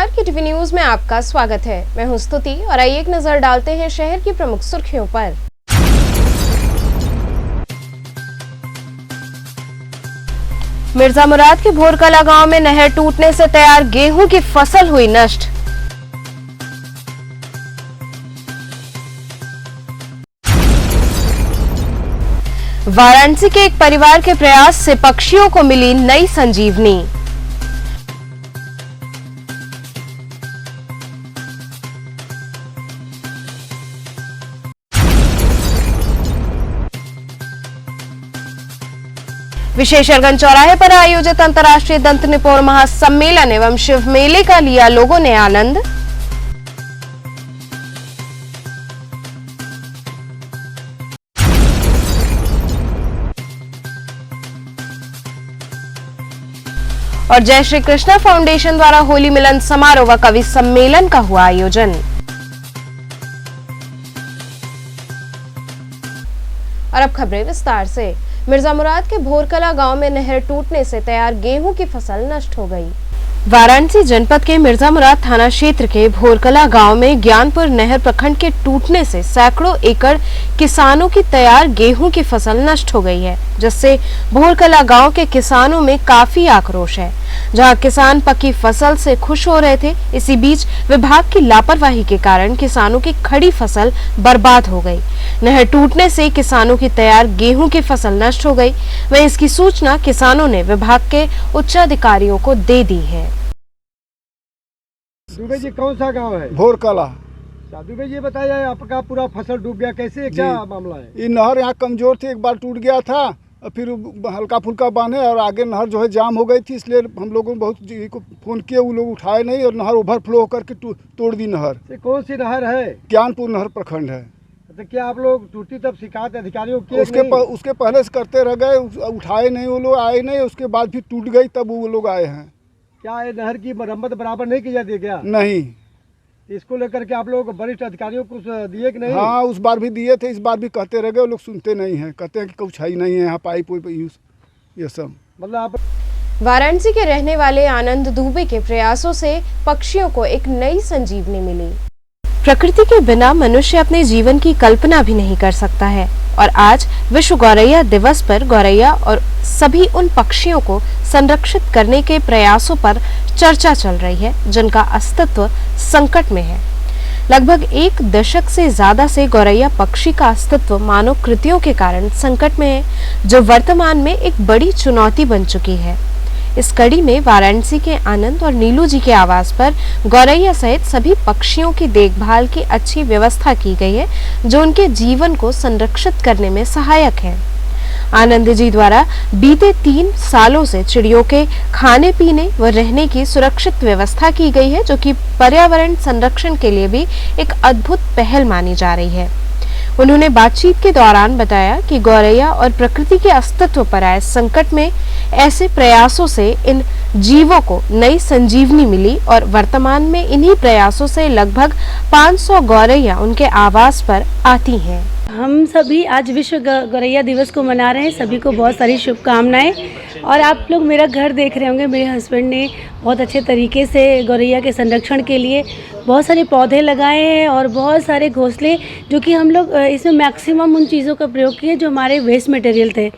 नमस्कार, के TV news में आपका स्वागत है। मैं हूं स्तुति और आइए एक नजर डालते हैं शहर की प्रमुख सुर्खियों पर। मिर्जा मुराद के भोरकला गांव में नहर टूटने से तैयार गेहूं की फसल हुई नष्ट। वाराणसी के एक परिवार के प्रयास से पक्षियों को मिली नई संजीवनी। विशेषरगंज चौराहे पर आयोजित अंतर्राष्ट्रीय दंत निपुण महासम्मेलन एवं शिव मेले का लिया लोगों ने आनंद। और जय श्री कृष्णा फाउंडेशन द्वारा होली मिलन समारोह व कवि सम्मेलन का हुआ आयोजन। और अब खबरें विस्तार से। मिर्जा मुराद के भोरकला गांव में नहर टूटने से तैयार गेहूं की फसल नष्ट हो गई। वाराणसी जनपद के मिर्जा मुराद थाना क्षेत्र के भोरकला गांव में ज्ञानपुर नहर प्रखंड के टूटने से सैकड़ों एकड़ किसानों की तैयार गेहूं की फसल नष्ट हो गई है, जिससे भोरकला गांव के किसानों में काफी आक्रोश है। जहां किसान पकी फसल से खुश हो रहे थे, इसी बीच विभाग की लापरवाही के कारण किसानों की खड़ी फसल बर्बाद हो गई। नहर टूटने से किसानों की तैयार गेहूं की फसल नष्ट हो गई। वहीं इसकी सूचना किसानों ने विभाग के उच्चाधिकारियों को दे दी है। दुबे जी, कौन सा गांव है? भोरकला। दुबे जी, बताइए, आपका पूरा फसल डूब गया, कैसे, क्या मामला है? ये नहर यहाँ कमजोर थी, एक बार टूट गया था, फिर हल्का फुल्का बांधे और आगे नहर जो है जाम हो गई थी, इसलिए हम लोगों ने बहुत जी को फोन किए, वो लोग उठाए नहीं और नहर ओवरफ्लो होकर के तोड़ दी नहर। कौन सी नहर है? ज्ञानपुर नहर प्रखंड है। तो क्या आप लोग टूटी तब शिकायत अधिकारियों की? उसके पहले से करते रह गए, उठाए नहीं, वो लोग आए नहीं, उसके बाद फिर टूट गई तब वो लोग आए हैं। क्या ये नहर की मरम्मत बराबर नहीं की जाती क्या? नहीं। इसको लेकर के आप लोग वरिष्ठ अधिकारियों को दिए कि नहीं? हाँ, उस बार भी दिए थे, इस बार भी कहते रह गए, वो लोग सुनते नहीं हैं, कहते हैं कि कुछ है ही नहीं है यहाँ, पाइप ये सब। मतलब आप वाराणसी के रहने वाले आनंद दुबे के प्रयासों से पक्षियों को एक नई संजीवनी मिली। प्रकृति के बिना मनुष्य अपने जीवन की कल्पना भी नहीं कर सकता है और आज विश्व गौरैया दिवस पर गौरैया और सभी उन पक्षियों को संरक्षित करने के प्रयासों पर चर्चा चल रही है, जिनका अस्तित्व संकट में है। लगभग एक दशक से ज्यादा से गौरैया पक्षी का अस्तित्व मानव कृतियों के कारण संकट में है, जो वर्तमान में एक बड़ी चुनौती बन चुकी है। इस कड़ी में वाराणसी के आनंद और नीलू जी के आवास पर गौरैया सहित सभी पक्षियों की देखभाल की अच्छी व्यवस्था की गई है, जो उनके जीवन को संरक्षित करने में सहायक है। आनंद जी द्वारा बीते 3 सालों से चिड़ियों के खाने पीने व रहने की सुरक्षित व्यवस्था की गई है, जो कि पर्यावरण संरक्षण के लिए भी एक अद्भुत पहल मानी जा रही है। उन्होंने बातचीत के दौरान बताया कि गौरैया और प्रकृति के अस्तित्व पर आए संकट में ऐसे प्रयासों से इन जीवों को नई संजीवनी मिली और वर्तमान में इन्हीं प्रयासों से लगभग 500 गौरैया उनके आवास पर आती हैं। हम सभी आज विश्व गौरैया दिवस को मना रहे हैं। सभी को बहुत सारी शुभकामनाएं। और आप लोग मेरा घर देख रहे होंगे, मेरे हस्बैंड ने बहुत अच्छे तरीके से गौरैया के संरक्षण के लिए बहुत सारे पौधे लगाए हैं और बहुत सारे घोंसले, जो कि हम लोग इसमें मैक्सिमम उन चीज़ों का प्रयोग किए जो हमारे वेस्ट मटेरियल थे,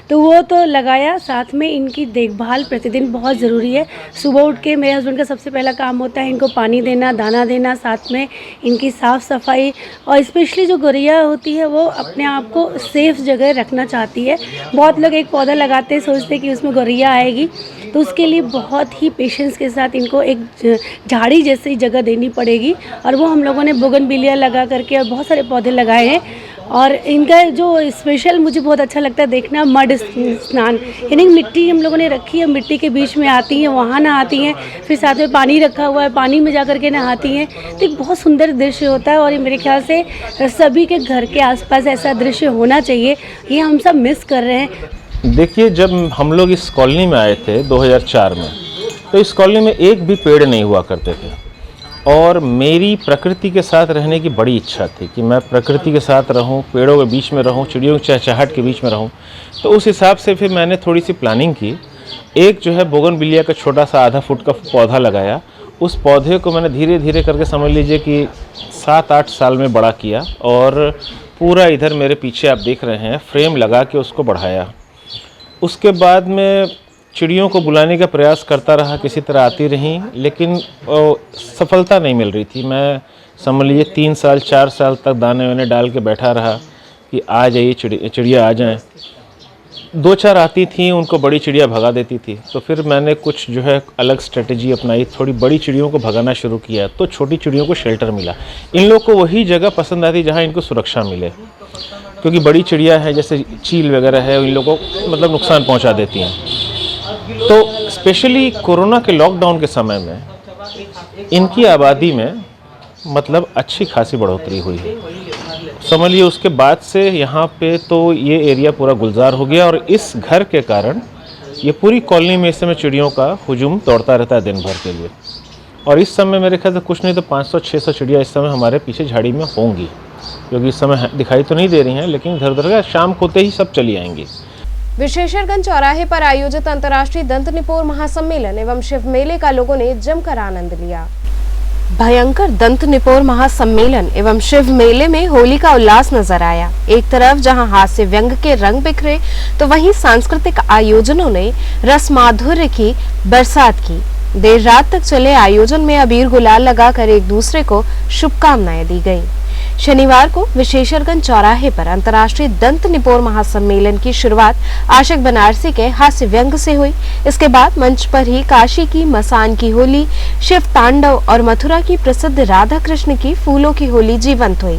तो वो तो लगाया। साथ में इनकी देखभाल प्रतिदिन बहुत ज़रूरी है। सुबह उठ के मेरे हस्बैंड का सबसे पहला काम होता है इनको पानी देना, दाना देना, साथ में इनकी साफ़ सफाई। और स्पेशली जो गौरैया होती है वो अपने आप को सेफ़ जगह रखना चाहती है। बहुत लोग एक पौधा लगाते हैं, सोचते हैं कि उसमें गौरैया आएगी, तो उसके लिए बहुत ही पेशेंस के साथ इनको एक झाड़ी जैसी जगह देनी पड़ेगी। और वो हम लोगों ने बोगनविलिया लगा करके और बहुत सारे पौधे लगाए हैं। और इनका जो स्पेशल मुझे बहुत अच्छा लगता है देखना, मड स्नान, यानी मिट्टी हम लोगों ने रखी है, मिट्टी के बीच में आती हैं, वहाँ नहाती हैं, फिर साथ में पानी रखा हुआ है, पानी में जा कर के नहाती हैं। तो एक बहुत सुंदर दृश्य होता है और मेरे ख्याल से सभी के घर के आसपास ऐसा दृश्य होना चाहिए। ये हम सब मिस कर रहे हैं। देखिए, जब हम लोग इस कॉलोनी में आए थे 2004 में, तो इस कॉलोनी में एक भी पेड़ नहीं हुआ करते थे और मेरी प्रकृति के साथ रहने की बड़ी इच्छा थी कि मैं प्रकृति के साथ रहूं, पेड़ों के बीच में रहूं, चिड़ियों की चहचहाहट के बीच में रहूं। तो उस हिसाब से फिर मैंने थोड़ी सी प्लानिंग की। एक जो है बोगनविलिया का छोटा सा आधा फुट का पौधा लगाया उस पौधे को मैंने धीरे धीरे करके समझ लीजिए कि 7-8 साल में बड़ा किया और पूरा इधर मेरे पीछे आप देख रहे हैं फ्रेम लगा के उसको बढ़ाया। उसके बाद में चिड़ियों को बुलाने का प्रयास करता रहा, किसी तरह आती रहीं, लेकिन सफलता नहीं मिल रही थी। मैं समझ लीजिए 3 साल 4 साल तक दाने वाने डाल के बैठा रहा कि आ जाइए चिड़िया आ जाएं। 2-4 आती थी, उनको बड़ी चिड़िया भगा देती थी। तो फिर मैंने कुछ जो है अलग स्ट्रेटजी अपनाई, थोड़ी बड़ी चिड़ियों को भगाना शुरू किया, तो छोटी चिड़ियों को शेल्टर मिला। इन लोग को वही जगह पसंद आती जहाँ इनको सुरक्षा मिले, क्योंकि बड़ी चिड़िया है जैसे चील वगैरह है, इन लोगों को मतलब नुकसान पहुँचा देती हैं। तो स्पेशली कोरोना के लॉकडाउन के समय में इनकी आबादी में मतलब अच्छी खासी बढ़ोतरी हुई है। समझ लीजिए उसके बाद से यहाँ पे तो ये एरिया पूरा गुलजार हो गया और इस घर के कारण ये पूरी कॉलोनी में इस समय चिड़ियों का हुजूम दौड़ता रहता है दिन भर के लिए। और इस समय मेरे ख्याल से कुछ नहीं तो 500-600 चिड़िया इस समय हमारे पीछे झाड़ी में होंगी, क्योंकि इस समय दिखाई तो नहीं दे रही हैं, लेकिन इधर उधर का शाम होते ही सब चली आएंगी। विशेषरगंज चौराहे पर आयोजित अंतर्राष्ट्रीय दंत निपोर महासम्मेलन एवं शिव मेले का लोगों ने जमकर आनंद लिया। भयंकर दंत निपोर महासम्मेलन एवं शिव मेले में होली का उल्लास नजर आया। एक तरफ जहां हास्य व्यंग के रंग बिखरे, तो वहीं सांस्कृतिक आयोजनों ने रस माधुर्य की बरसात की। देर रात तक चले आयोजन में अबीर गुलाल लगाकर एक दूसरे को शुभकामनाएं दी गयी। शनिवार को विशेषरगंज चौराहे पर अंतर्राष्ट्रीय दंत निपोर महासम्मेलन की शुरुआत आशिक बनारसी के हास्य व्यंग से हुई। इसके बाद मंच पर ही काशी की मसान की होली, शिव तांडव और मथुरा की प्रसिद्ध राधा कृष्ण की फूलों की होली जीवंत हुई।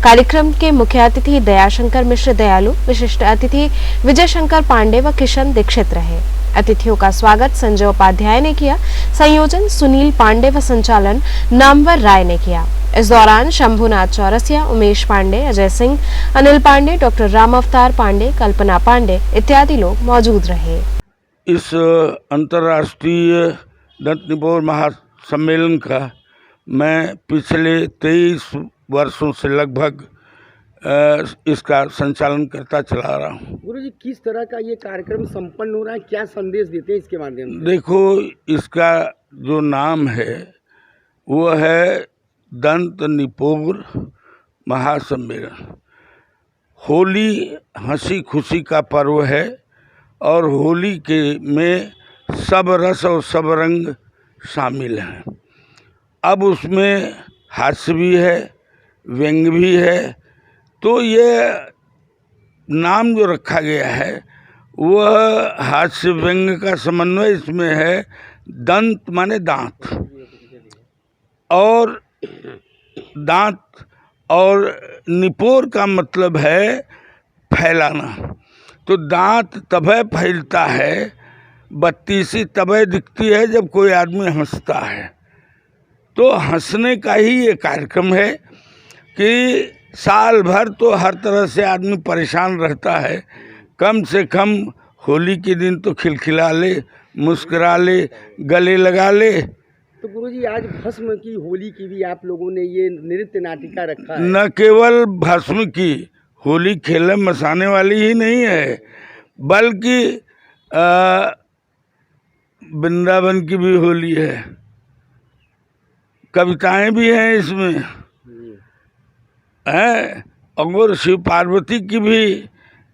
कार्यक्रम के मुख्य अतिथि दयाशंकर मिश्र दयालु, विशिष्ट अतिथि विजय शंकर पांडे व किशन दीक्षित रहे। अतिथियों का स्वागत संजय उपाध्याय ने किया, संयोजन सुनील पांडे व संचालन नामवर राय ने किया। इस दौरान शंभुनाथ चौरसिया, उमेश पांडे, अजय सिंह, अनिल पांडे, डॉक्टर राम अवतार पांडे, कल्पना पांडे इत्यादि लोग मौजूद रहे। इस अंतर्राष्ट्रीय दंत निपोर महासम्मेलन का मैं पिछले 23 वर्षों से लगभग इसका संचालन करता चला रहा हूँ। गुरुजी, किस तरह का ये कार्यक्रम संपन्न हो रहा है, क्या संदेश देते हैं इसके माध्यम से? देखो, इसका जो नाम है वो है दंत निपोर महासम्मेलन। होली हंसी खुशी का पर्व है और होली के में सब रस और सब रंग शामिल हैं। अब उसमें हास्य भी है, व्यंग भी है, तो ये नाम जो रखा गया है वह हास्य व्यंग का समन्वय इसमें है। दंत माने दांत, और दांत और निपोर का मतलब है फैलाना। तो दांत तभी फैलता है, बत्ती सी तभी दिखती है जब कोई आदमी हंसता है। तो हंसने का ही ये कार्यक्रम है कि साल भर तो हर तरह से आदमी परेशान रहता है, कम से कम होली के दिन तो खिलखिला ले, मुस्कुरा ले, गले लगा ले। तो गुरुजी, आज भस्म की होली की भी आप लोगों ने ये नृत्य नाटिका रखा है। न केवल भस्म की होली खेलने मसाने वाली ही नहीं है, बल्कि वृंदावन की भी होली है, कविताएं भी हैं इसमें है, और शिव पार्वती की भी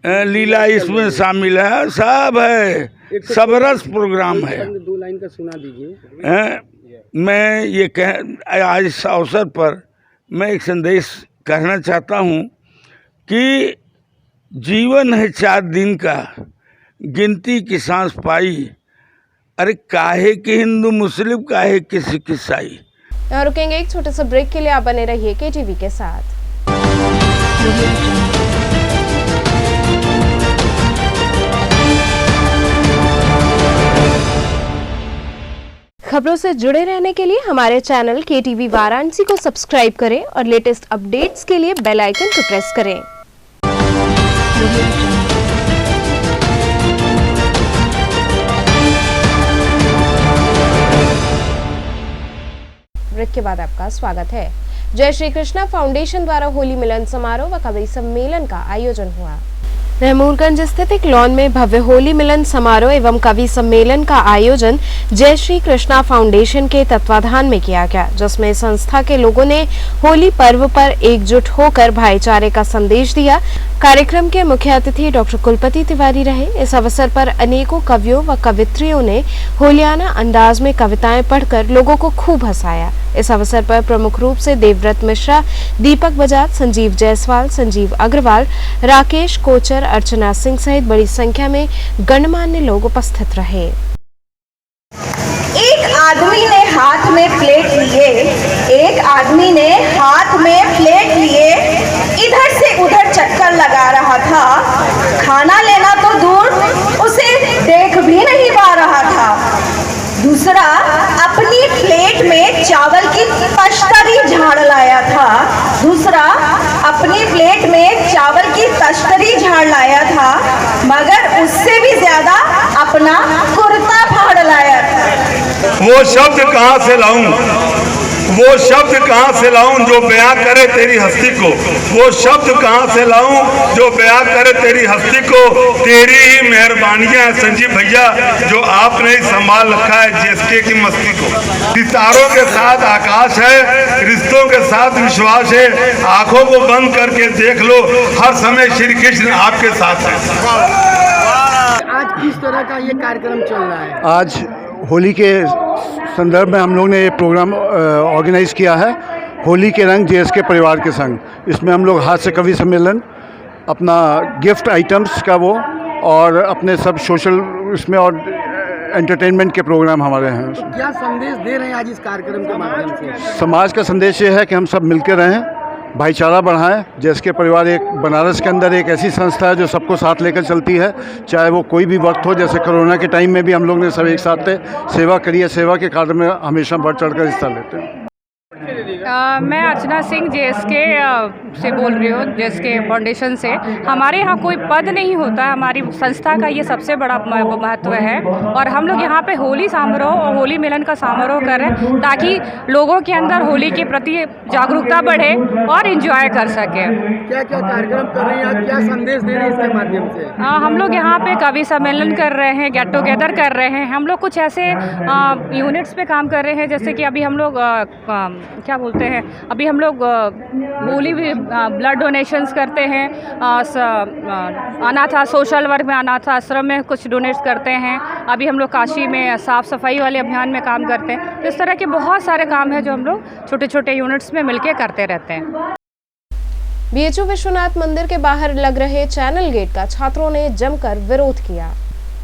लीला इसमें शामिल है। सब है, सब रस प्रोग्राम है। 2 लाइन का सुना दीजिए। मैं ये आज इस अवसर पर मैं एक संदेश कहना चाहता हूँ कि जीवन है 4 दिन का, गिनती की सांस पाई, अरे काहे के हिंदू मुस्लिम, काहे के सिख ईसाई। यहाँ रुकेंगे एक छोटे से ब्रेक के लिए, आप बने रहिए केटीवी के साथ। खबरों से जुड़े रहने के लिए हमारे चैनल केटीवी वाराणसी को सब्सक्राइब करें और लेटेस्ट अपडेट्स के लिए बेल आइकन को प्रेस करें। ब्रेक के बाद आपका स्वागत है। जय श्री कृष्णा फाउंडेशन द्वारा होली मिलन समारोह व कवि सम्मेलन का आयोजन हुआ। रहमूरगंज स्थित एक लॉन में भव्य होली मिलन समारोह एवं कवि सम्मेलन का आयोजन जय श्री कृष्णा फाउंडेशन के तत्वाधान में किया गया, जिसमें संस्था के लोगों ने होली पर्व पर एकजुट होकर भाईचारे का संदेश दिया। कार्यक्रम के मुख्य अतिथि डॉक्टर कुलपति तिवारी रहे। इस अवसर पर अनेकों कवियों व कवित्रियों ने होलियाना अंदाज में कविताएं पढ़कर लोगों को खूब हंसाया। इस अवसर पर प्रमुख रूप से देवव्रत मिश्रा, दीपक बजाज, संजीव जायसवाल, संजीव अग्रवाल, राकेश कोचर, अर्चना सिंह सहित बड़ी संख्या में गणमान्य लोग उपस्थित रहे। एक आदमी ने हाथ में प्लेट लिए इधर से उधर चक्कर लगा रहा था। खाना लेना तो दूर, उसे देख भी नहीं पा रहा था। दूसरा अपनी प्लेट में चावल की तश्तरी झाड़ लाया था, मगर उससे भी ज्यादा अपना कुर्ता फाड़ लाया था। वो शब्द कहाँ से लाऊं जो बयां करे तेरी हस्ती को, वो शब्द कहाँ से लाऊं जो बयां करे तेरी हस्ती को। तेरी ही मेहरबानियां है संजीव भैया, जो आपने ही संभाल रखा है जीएसके की मस्ती को। सितारों के साथ आकाश है, रिश्तों के साथ विश्वास है। आंखों को बंद करके देख लो, हर समय श्री कृष्ण आपके साथ है। आज किस तरह का ये कार्यक्रम चल रहा है? आज होली के संदर्भ में हम लोग ने ये प्रोग्राम ऑर्गेनाइज किया है, होली के रंग जेएसके परिवार के संग। इसमें हम लोग हास्य कवि सम्मेलन, अपना गिफ्ट आइटम्स का वो, और अपने सब सोशल इसमें और एंटरटेनमेंट के प्रोग्राम हमारे हैं। क्या संदेश दे रहे हैं आज इस कार्यक्रम के माध्यम से? समाज का संदेश ये है कि हम सब मिलकर रहें, भाईचारा बढ़ाएं। जेएसके परिवार एक बनारस के अंदर एक ऐसी संस्था है जो सबको साथ लेकर चलती है, चाहे वो कोई भी वक्त हो। जैसे कोरोना के टाइम में भी हम लोग ने सब एक साथ सेवा करी है, सेवा के कार्य में हमेशा बढ़ चढ़कर हिस्सा लेते हैं। मैं अर्चना सिंह जेएसके से बोल रही हूँ, जेएसके फाउंडेशन से। हमारे यहाँ कोई पद नहीं होता है, हमारी संस्था का ये सबसे बड़ा महत्व है। और हम लोग यहाँ पे होली समारोह और होली मिलन का समारोह कर रहे हैं ताकि लोगों के अंदर होली के प्रति जागरूकता बढ़े और एंजॉय कर सके। क्या क्या कार्यक्रम कर रहे हैं, क्या संदेश दे रहे हैं इसके माध्यम से? हम लोग यहाँ पे कवि सम्मेलन कर रहे हैं, गेट टुगेदर कर रहे हैं। हम लोग कुछ ऐसे यूनिट्स पे काम कर रहे हैं, जैसे कि अभी हम लोग क्या बोलते हैं, अभी हम लोग होली ब्लड डोनेशंस करते हैं, अनाथ सोशल वर्क में अनाथ आश्रम में कुछ डोनेट करते हैं। अभी हम लोग काशी में साफ़ सफाई वाले अभियान में काम करते हैं। इस तरह के बहुत सारे काम हैं जो हम लोग छोटे छोटे यूनिट्स में मिलके करते रहते हैं। बीएचयू विश्वनाथ मंदिर के बाहर लग रहे चैनल गेट का छात्रों ने जमकर विरोध किया।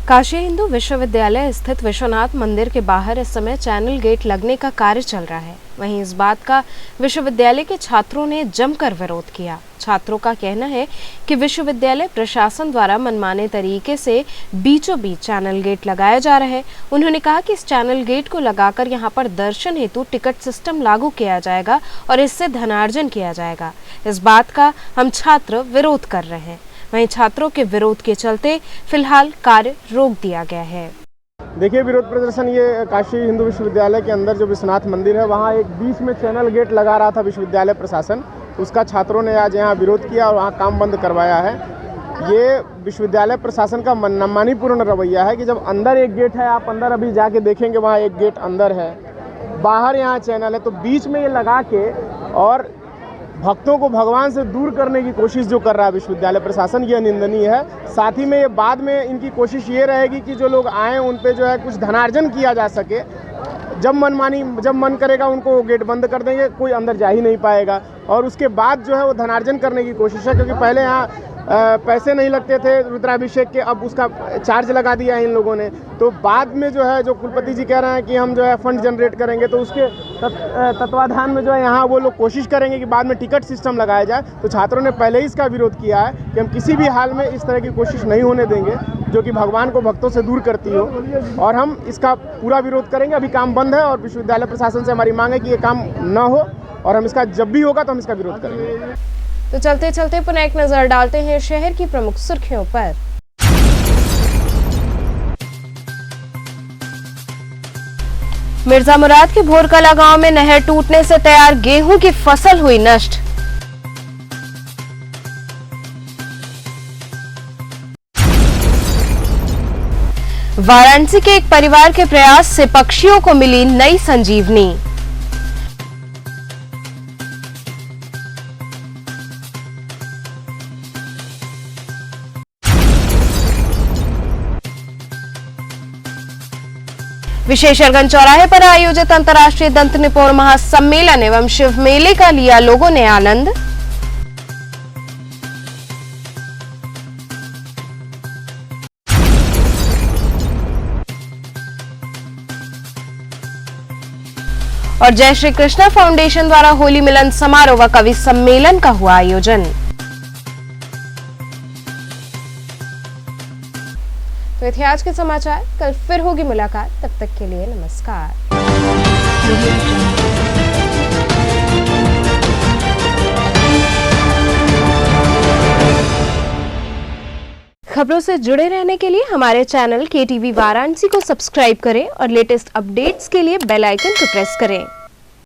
काशी हिंदू विश्वविद्यालय स्थित विश्वनाथ मंदिर के बाहर इस समय चैनल गेट लगने का कार्य चल रहा है। वहीं इस बात का विश्वविद्यालय के छात्रों ने जमकर विरोध किया। छात्रों का कहना है कि विश्वविद्यालय प्रशासन द्वारा मनमाने तरीके से बीचों बीच चैनल गेट लगाया जा रहा है। उन्होंने कहा कि इस चैनल गेट को लगाकर यहां पर दर्शन हेतु टिकट सिस्टम लागू किया जाएगा और इससे धनार्जन किया जाएगा। इस बात का हम छात्र विरोध कर रहे हैं। वहीं छात्रों के विरोध के चलते फिलहाल कार्य रोक दिया गया है। देखिए, विरोध प्रदर्शन ये काशी हिंदू विश्वविद्यालय के अंदर जो विश्वनाथ मंदिर है, वहाँ एक बीच में चैनल गेट लगा रहा था विश्वविद्यालय प्रशासन। उसका छात्रों ने आज यहाँ विरोध किया और वहाँ काम बंद करवाया है। ये विश्वविद्यालय प्रशासन का मनमानीपूर्ण रवैया है कि जब अंदर एक गेट है, आप अंदर अभी जाके देखेंगे वहाँ एक गेट अंदर है, बाहर यहाँ चैनल है, तो बीच में ये लगा के और भक्तों को भगवान से दूर करने की कोशिश जो कर रहा है विश्वविद्यालय प्रशासन, ये निंदनीय है। साथ ही में ये बाद में इनकी कोशिश ये रहेगी कि जो लोग आए उन पे जो है कुछ धनार्जन किया जा सके। जब मन करेगा उनको गेट बंद कर देंगे, कोई अंदर जा ही नहीं पाएगा। और उसके बाद जो है वो धनार्जन करने की कोशिश है, क्योंकि पहले यहाँ पैसे नहीं लगते थे रुद्राभिषेक के, अब उसका चार्ज लगा दिया है इन लोगों ने। तो बाद में जो है, जो कुलपति जी कह रहे हैं कि हम जो है फंड जनरेट करेंगे, तो उसके तत्वाधान में जो है यहाँ वो लोग कोशिश करेंगे कि बाद में टिकट सिस्टम लगाया जाए। तो छात्रों ने पहले ही इसका विरोध किया है कि हम किसी भी हाल में इस तरह की कोशिश नहीं होने देंगे जो कि भगवान को भक्तों से दूर करती हो, और हम इसका पूरा विरोध करेंगे। अभी काम बंद है और विश्वविद्यालय प्रशासन से हमारी मांग है कि ये काम न हो, और हम इसका जब भी होगा तो हम इसका विरोध करेंगे। तो चलते चलते पुनः एक नजर डालते हैं शहर की प्रमुख सुर्खियों पर। मिर्जा मुराद के भोरकला गांव में नहर टूटने से तैयार गेहूं की फसल हुई नष्ट। वाराणसी के एक परिवार के प्रयास से पक्षियों को मिली नई संजीवनी। विशेषरगंज चौराहे पर आयोजित अंतर्राष्ट्रीय दंत निपुण महासम्मेलन एवं शिव मेले का लिया लोगों ने आनंद। और जय श्री कृष्णा फाउंडेशन द्वारा होली मिलन समारोह व कवि सम्मेलन का हुआ आयोजन। तो थे आज के समाचार, कल फिर होगी मुलाकात, तब तक के लिए नमस्कार। खबरों से जुड़े रहने के लिए हमारे चैनल KTV वाराणसी को सब्सक्राइब करें और लेटेस्ट अपडेट्स के लिए बेल आइकन को प्रेस करें।